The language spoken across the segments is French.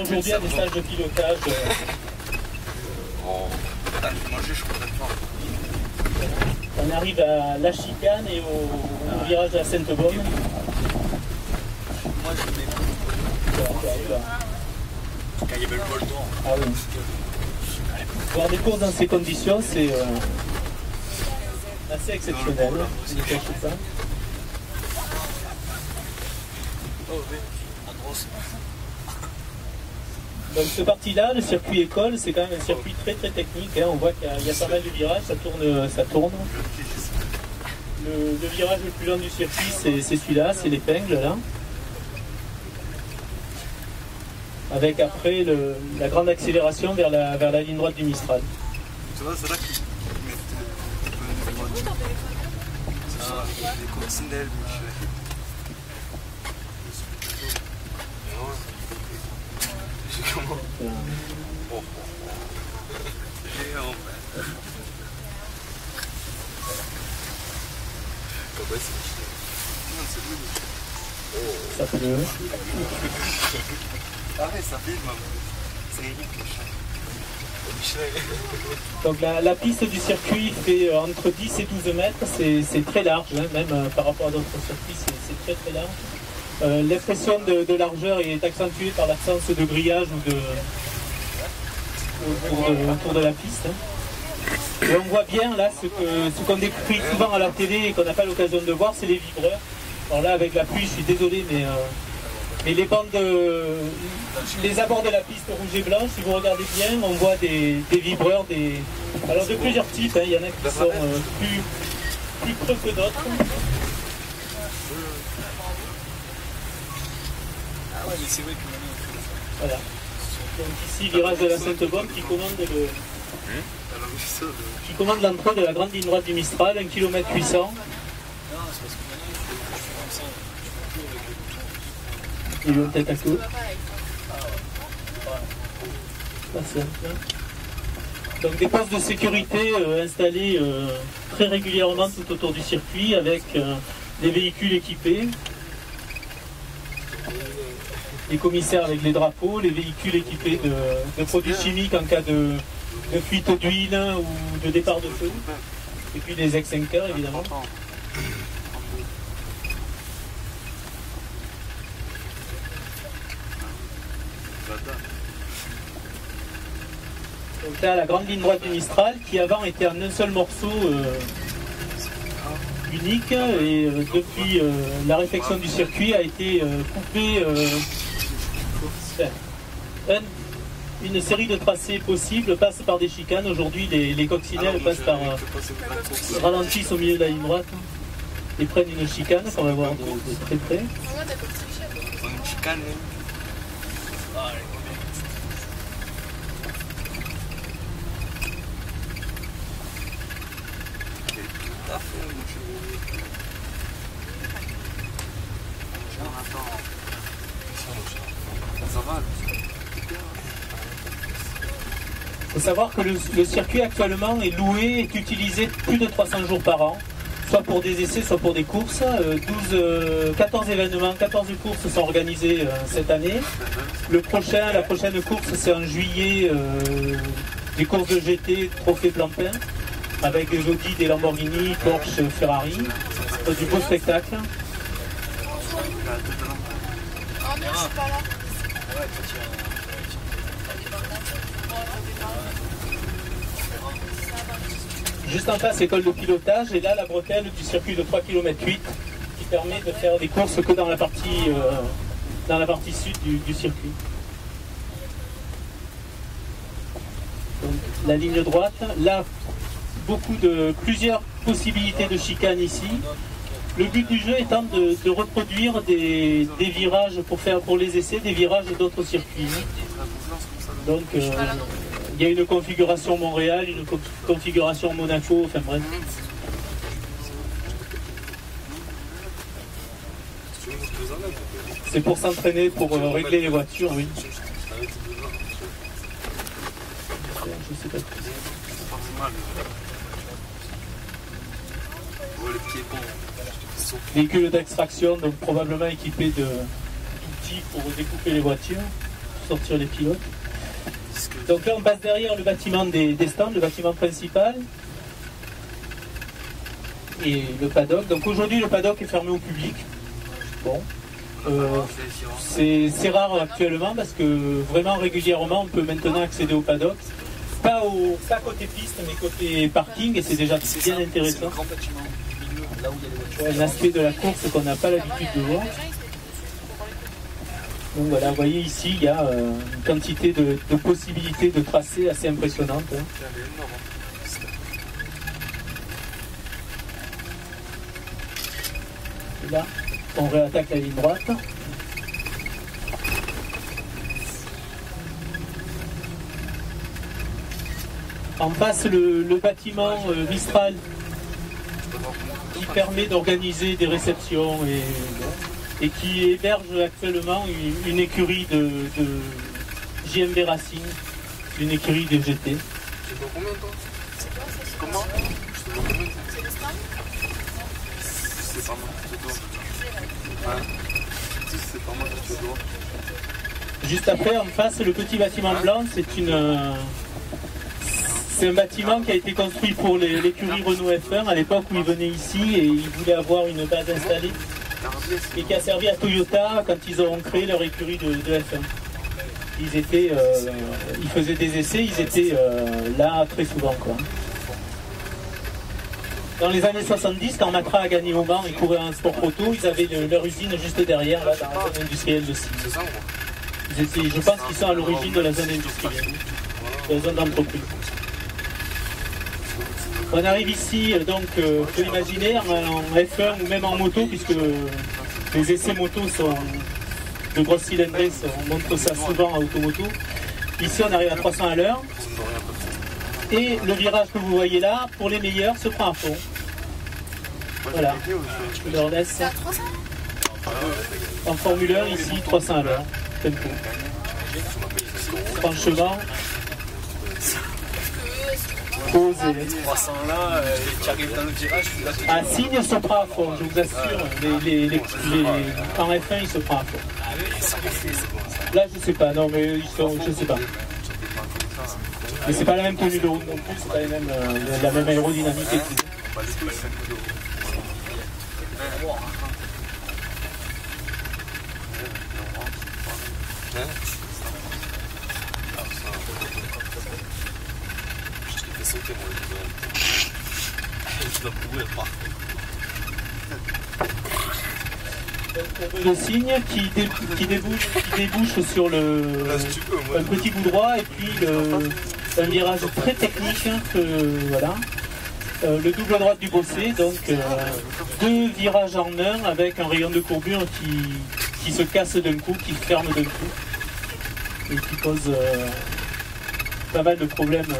Aujourd'hui, à des stages de pilotage. Oh, putain, je vais manger, je crois pas. On arrive à la chicane et au virage de la Sainte-Baume. Moi, je mets quand il y avait le bol d'or. Ah oui. Voir des courses dans ces conditions, c'est assez exceptionnel. Je ne cache pas. Oh oui, la grosse. Donc ce parti-là, le circuit école, c'est quand même un circuit très très technique. Hein. On voit qu'il y a pas mal de virages, ça tourne. Ça tourne. Le virage le plus long du circuit, c'est celui-là, c'est l'épingle là. Avec après la grande accélération vers la ligne droite du Mistral. Tu vois, c'est là qu'ils mettent des coccinelles, j'ai comment géant. Comment c'est Ça pleut. Ah ouais, ça filme. C'est limite Donc la piste du circuit fait entre 10 et 12 mètres, c'est très large, hein, même par rapport à d'autres circuits, c'est très très large. L'impression de largeur est accentuée par l'absence de grillage autour de la piste. Hein. Et on voit bien là ce qu'on décrit souvent à la télé et qu'on n'a pas l'occasion de voir, c'est les vibreurs. Alors là avec la pluie, je suis désolé, mais les bandes les abords de la piste rouge et blanche, si vous regardez bien, on voit des vibreurs, alors de plusieurs types, hein. Il y en a qui sont plus creux que d'autres. Ah ouais, mais c'est vrai que maintenant. Voilà. Donc ici, virage de la Sainte-Baume qui commande l'entrée de la grande ligne droite du Mistral, 1 km 800. Non, c'est parce que maintenant il faut que je fais comme ça. Je peux plus avec le bouton. Il est peut-être à coup. Pas simple. Donc des postes de sécurité installés très régulièrement tout autour du circuit avec des véhicules équipés. Les commissaires avec les drapeaux, les véhicules équipés de produits chimiques en cas de fuite d'huile ou de départ de feu. Et puis les extincteurs évidemment. Donc là, la grande ligne droite du Mistral, qui avant était en un seul morceau unique, et depuis la réfection du circuit a été coupée une série de tracés possibles, passe par des chicanes. Aujourd'hui, les coccinelles ralentissent au milieu de la ligne droite et prennent une chicane qu'on va voir de très près. Une chicane. Il faut savoir que le circuit actuellement est loué et est utilisé plus de 300 jours par an, soit pour des essais, soit pour des courses. 14 événements, 14 courses sont organisées cette année. La prochaine course, c'est en juillet, des courses de GT, trophée Blancpain, avec des Audi, des Lamborghini, Porsche, Ferrari. C'est du beau spectacle. Oh non, je suis pas là. Juste en face, école de pilotage, et là la bretelle du circuit de 3,8 km qui permet de faire des courses que dans la partie sud du circuit. Donc, la ligne droite, là plusieurs possibilités de chicane ici. Le but du jeu étant de reproduire des virages pour les essais, des virages d'autres circuits. Donc il y a une configuration Montréal, une configuration Monaco, enfin bref. C'est pour s'entraîner, pour régler les voitures, oui. Je sais pas. Véhicule d'extraction, donc probablement équipé d'outils pour découper les voitures. sortir les pilotes. Donc là on passe derrière le bâtiment des stands, le bâtiment principal. Et le paddock. Donc aujourd'hui le paddock est fermé au public. Bon. C'est rare actuellement parce que vraiment régulièrement on peut maintenant accéder au paddock. Pas côté piste mais côté parking et c'est déjà bien intéressant. Un aspect de la course qu'on n'a pas l'habitude de voir. Donc voilà, vous voyez ici il y a une quantité de possibilités de tracés assez impressionnantes. Hein. Et là, on réattaque la ligne droite. En face, le bâtiment Mistral qui permet d'organiser des réceptions et qui héberge actuellement une écurie de JMB Racing, une écurie de GT. Tu vois combien toi? Comment? C'est le stand? C'est pas moi qui te dois. Ouais. C'est pas moi qui te dois. Juste après, en face, le petit bâtiment blanc, c'est un bâtiment qui a été construit pour l'écurie Renault F1 à l'époque où ils venaient ici et ils voulaient avoir une base installée et qui a servi à Toyota quand ils ont créé leur écurie de F1. Ils faisaient des essais, ils étaient là très souvent, quoi. Dans les années 70, quand Matra a gagné au Mans et courait en sport auto, ils avaient leur usine juste derrière, là, dans la zone industrielle de Signes. Je pense qu'ils sont à l'origine de la zone industrielle, de la zone d'entreprise. On arrive ici, donc, faut l'imaginer, en F1 ou même en moto, puisque les essais moto sont de grosses cylindrées, on montre ça souvent à Automoto. Ici, on arrive à 300 à l'heure. Et le virage que vous voyez là, pour les meilleurs, se prend à fond. Voilà. Je leur laisse. C'est à 300? En Formule 1, ici, 300 à l'heure. Tempo. Franchement, posé. 300 là, qui arrive dans le virage, À Signes, il se prend à fond, je vous assure. En F1, il se prend à fond. Là, je sais pas, non, mais je sais pas. Mais c'est pas la même tenue de route non plus, c'est pas la même aérodynamique et tout. Je t'ai fait sauter moi tu vas pouvoir pas. Le signe qui débouche sur un petit bout droit et puis un virage très technique, voilà. Le double droite du Bossé, donc deux virages en un avec un rayon de courbure qui se casse d'un coup, qui ferme d'un coup et qui pose pas mal de problèmes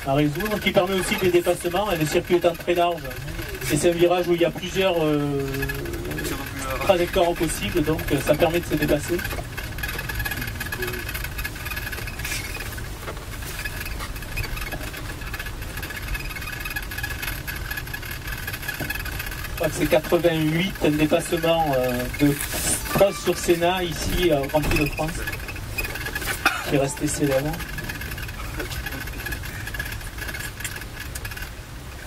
à résoudre, qui permet aussi des dépassements et le circuit étant très large. Et c'est un virage où il y a plusieurs trajectoires possibles, donc ça permet de se dépasser. Je crois que c'est 88, un dépassement de Prost sur Senna ici au Grand Prix de France, qui est resté célèbre.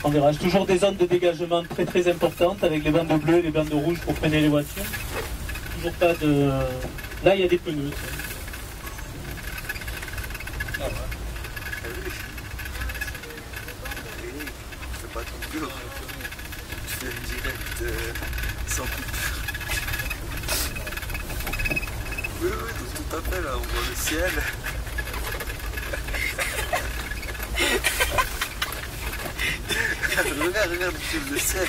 On verra toujours des zones de dégagement très très importantes avec les bandes bleues et les bandes rouges pour freiner les voitures. Toujours pas de... Là il y a des pneus. Ah ouais. C'est pas ton boulot. Tu fais une direct sans coupure. Oui, tout à fait là, on voit le ciel. Regarde, le ciel.